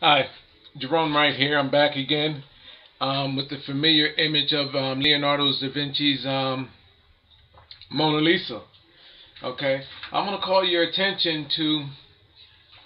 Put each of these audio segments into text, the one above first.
Hi, Gerone Wright here. I'm back again with the familiar image of Leonardo da Vinci's Mona Lisa. Okay, I'm going to call your attention to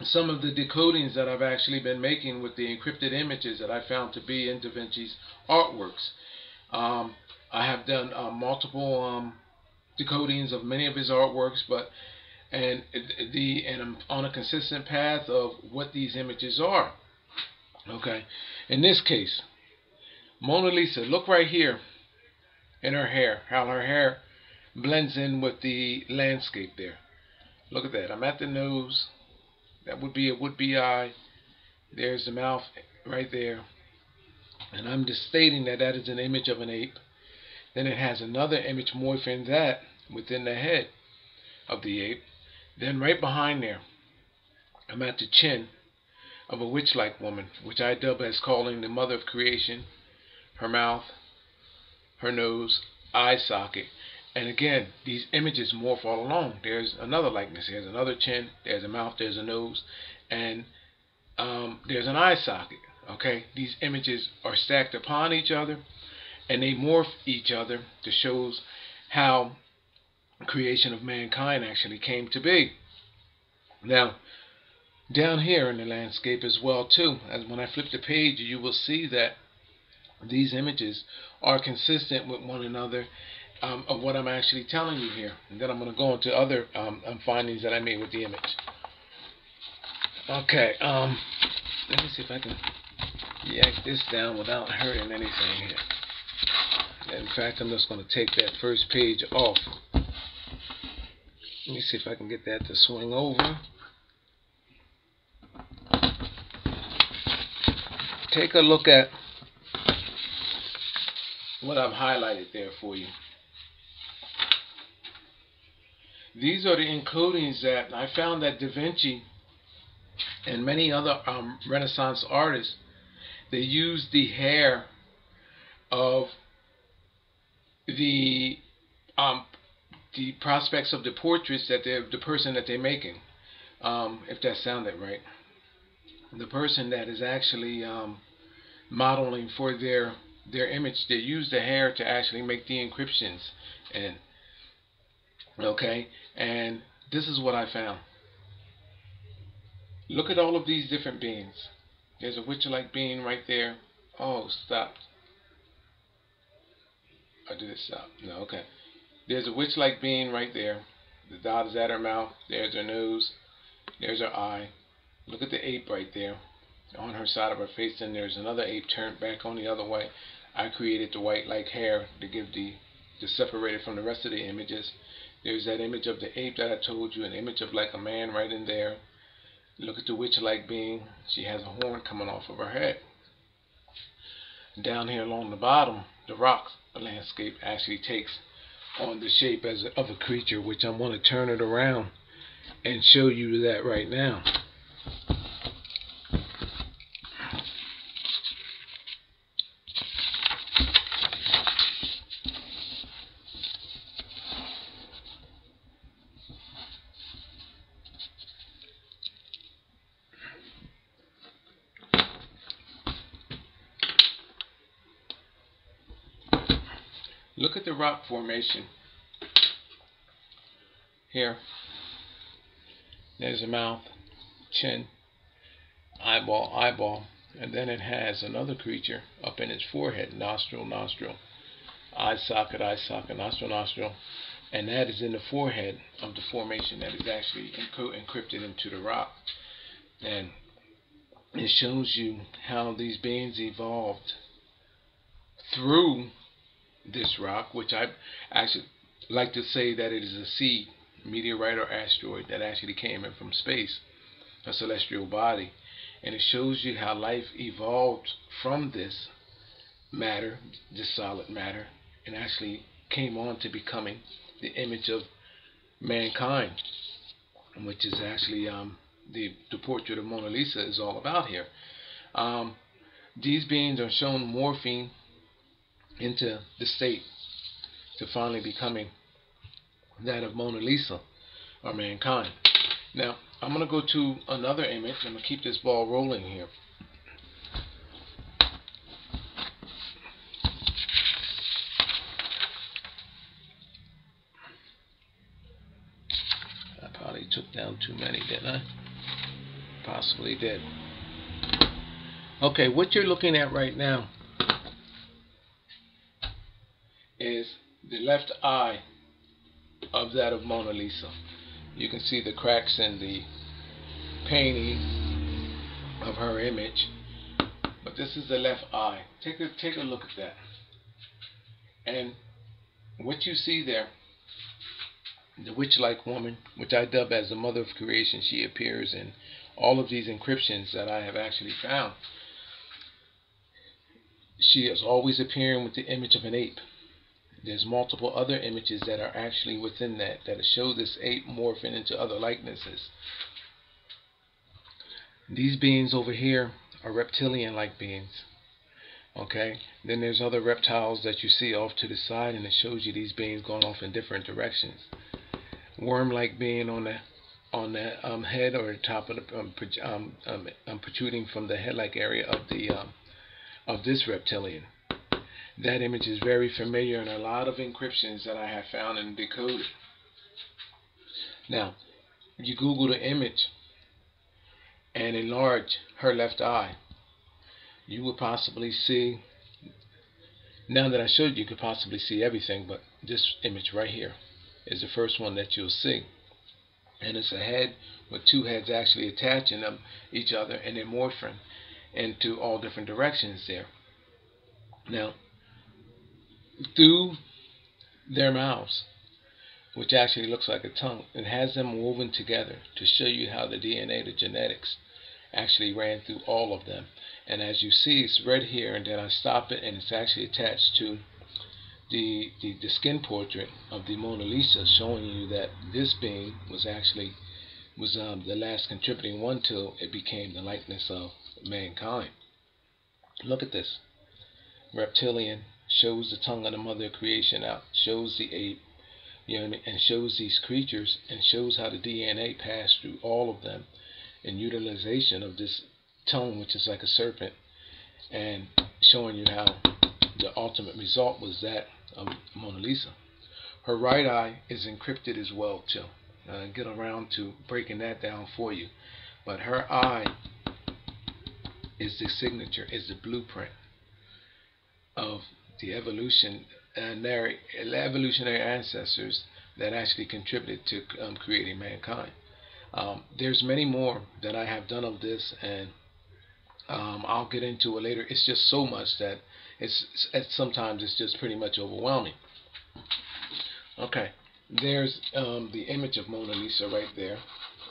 some of the decodings that I've actually been making with the encrypted images that I found to be in Da Vinci's artworks. I have done multiple decodings of many of his artworks, and I'm on a consistent path of what these images are. Okay, in this case, Mona Lisa, look right here in her hair, how her hair blends in with the landscape there. Look at that. I'm at the nose. That would be a would-be eye. There's the mouth right there. And I'm just stating that that is an image of an ape. Then it has another image morphing that within the head of the ape. Then right behind there, I'm at the chin of a witch-like woman, which I dub as calling the mother of creation, her mouth, her nose, eye socket. And again, these images morph all along. There's another likeness. There's another chin, there's a mouth, there's a nose, and there's an eye socket. Okay, these images are stacked upon each other, and they morph each other to show how creation of mankind actually came to be. Now, down here in the landscape as well too, as when I flip the page, you will see that these images are consistent with one another of what I'm actually telling you here. And then I'm going to go into other findings that I made with the image. Okay, let me see if I can yak this down without hurting anything here. In fact, I'm just going to take that first page off. Let me see if I can get that to swing over. Take a look at what I've highlighted there for you. These are the encodings that I found that Da Vinci and many other Renaissance artists, they used the hair of the prospects of the portraits that the person that they're making, if that sounded right. The person that is actually modeling for their image, they use the hair to actually make the encryptions. And okay, and this is what I found. Look at all of these different beings. There's a witch-like being right there. Oh, stop. Or did it stop? No, okay. There's a witch-like being right there. The dot is at her mouth. There's her nose. There's her eye. Look at the ape right there on her side of her face, and there's another ape turned back on the other way. I created the white-like hair to give to separate it from the rest of the images. There's that image of the ape that I told you, an image of like a man right in there. Look at the witch-like being. She has a horn coming off of her head. Down here along the bottom, the rock landscape actually takes on the shape of a creature, which I'm going to turn it around and show you that right now. Look at the rock formation here. There's a mouth, chin, eyeball, and then it has another creature up in its forehead, nostril, eye socket, nostril, and that is in the forehead of the formation that is actually encrypted into the rock. And it shows you how these beings evolved through this rock, which I actually like to say that it is a seed, meteorite or asteroid that actually came in from space, a celestial body. And it shows you how life evolved from this matter, this solid matter, and actually came on to becoming the image of mankind, which is actually the portrait of Mona Lisa is all about here. These beings are shown morphing into the state to finally becoming that of Mona Lisa or mankind. Now I'm going to go to another image. I'm going to keep this ball rolling here. took down too many, didn't I? Possibly did. Okay, what you're looking at right now is the left eye of that of Mona Lisa. You can see the cracks in the painting of her image, but this is the left eye. Take a look at that, and what you see there, the witch-like woman, which I dub as the mother of creation. She appears in all of these encryptions that I have actually found. She is always appearing with the image of an ape. There's multiple other images that are actually within that show this ape morphing into other likenesses. These beings over here are reptilian-like beings. Okay, then there's other reptiles that you see off to the side, and it shows you these beings going off in different directions. Worm-like being on the head or the top of the protruding from the head-like area of this reptilian. That image is very familiar in a lot of encryptions that I have found and decoded. Now, you Google the image and enlarge her left eye, you would possibly see, now that I showed you, you could possibly see everything, but this image right here is the first one that you'll see. And it's a head with two heads actually attaching them each other, and they're morphing into all different directions there. Now, through their mouths, which actually looks like a tongue, it has them woven together to show you how the DNA, the genetics, actually ran through all of them. And as you see, it's red here, and then I stop it, and it's actually attached to the skin portrait of the Mona Lisa, showing you that this being was the last contributing one till it became the likeness of mankind. Look at this. Reptilian shows the tongue of the mother of creation out, shows the ape, you know what I mean, and shows these creatures, and shows how the DNA passed through all of them in utilization of this tongue, which is like a serpent, and showing you how the ultimate result was that of Mona Lisa. Her right eye is encrypted as well too. I'll get around to breaking that down for you, but her eye is the signature, is the blueprint of the evolutionary ancestors that actually contributed to creating mankind. There's many more that I have done of this, and I'll get into it later. It's just so much that sometimes it's just pretty much overwhelming. Okay, there's the image of Mona Lisa right there.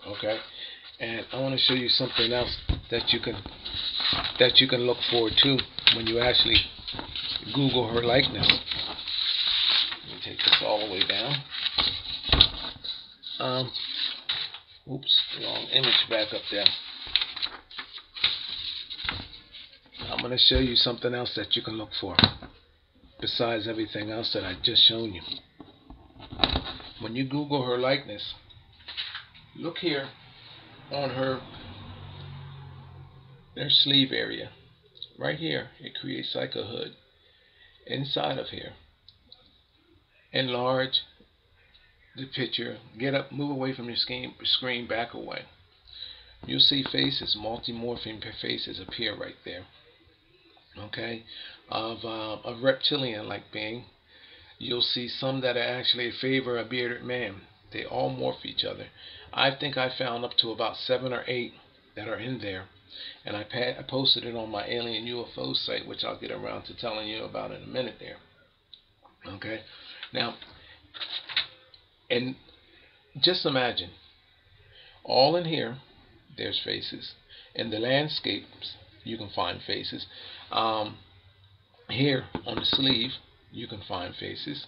Okay, and I want to show you something else that you can look for too when you actually Google her likeness. Let me take this all the way down. Oops, wrong image back up there. I'm going to show you something else that you can look for besides everything else that I've just shown you. When you Google her likeness, look here on her sleeve area. Right here, it creates like a hood. Inside of here, enlarge the picture, get up, move away from your screen, back away. You'll see faces, multi-morphing faces appear right there. Okay, of a reptilian-like being. You'll see some that are actually favor a bearded man. They all morph each other. I think I found up to about 7 or 8 that are in there. And I posted it on my alien UFO site, which I'll get around to telling you about in a minute there. Okay, now, and just imagine, all in here, there's faces. In the landscapes, you can find faces. Here on the sleeve, you can find faces.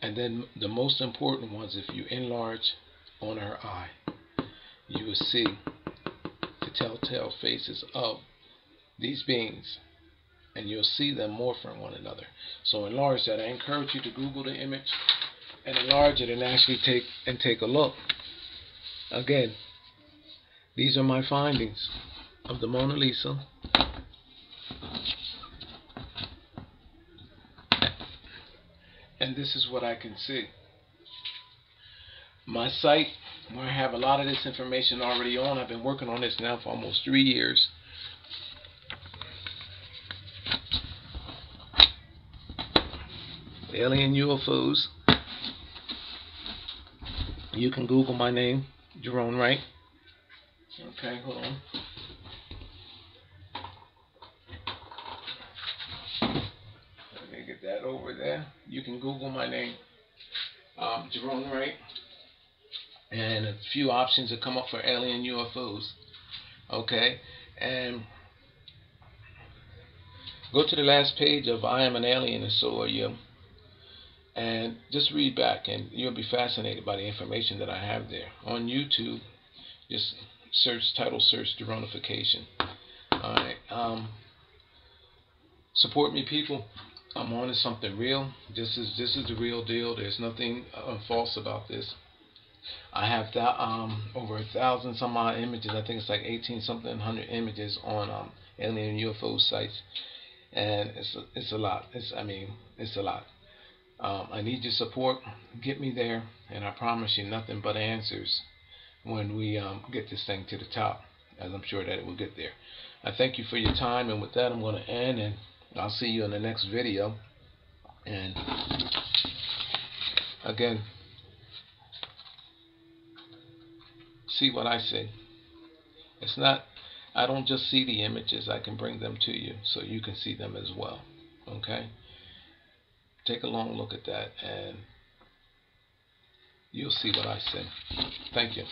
And then the most important ones, if you enlarge on her eye, you will see the telltale faces of these beings, and you'll see them morphing one another. So enlarge that. I encourage you to Google the image and enlarge it and actually take a look. Again, these are my findings of the Mona Lisa. And this is what I can see. My site, where I have a lot of this information already on. I've been working on this now for almost 3 years. Alien UFOs. You can Google my name, Gerone Wright. Okay, hold on. Let me get that over there. You can Google my name, Gerone Wright, and a few options that come up for alien UFOs. Okay, and go to the last page of I Am an Alien, and so are you. And just read back, and you'll be fascinated by the information that I have there. On YouTube, just title search Geronification. Alright, support me, people. I'm on to something real. This is the real deal. There's nothing false about this. I have over 1,000 some odd images. I think it's like 18 something 100 images on alien UFO sites, and it's a lot. It's a lot. I need your support. Get me there, and I promise you nothing but answers when we get this thing to the top, as I'm sure that it will get there. I thank you for your time, and with that I'm going to end, and I'll see you in the next video. And again, see what I see. It's not, I don't just see the images, I can bring them to you so you can see them as well. Okay? Take a long look at that, and you'll see what I see. Thank you.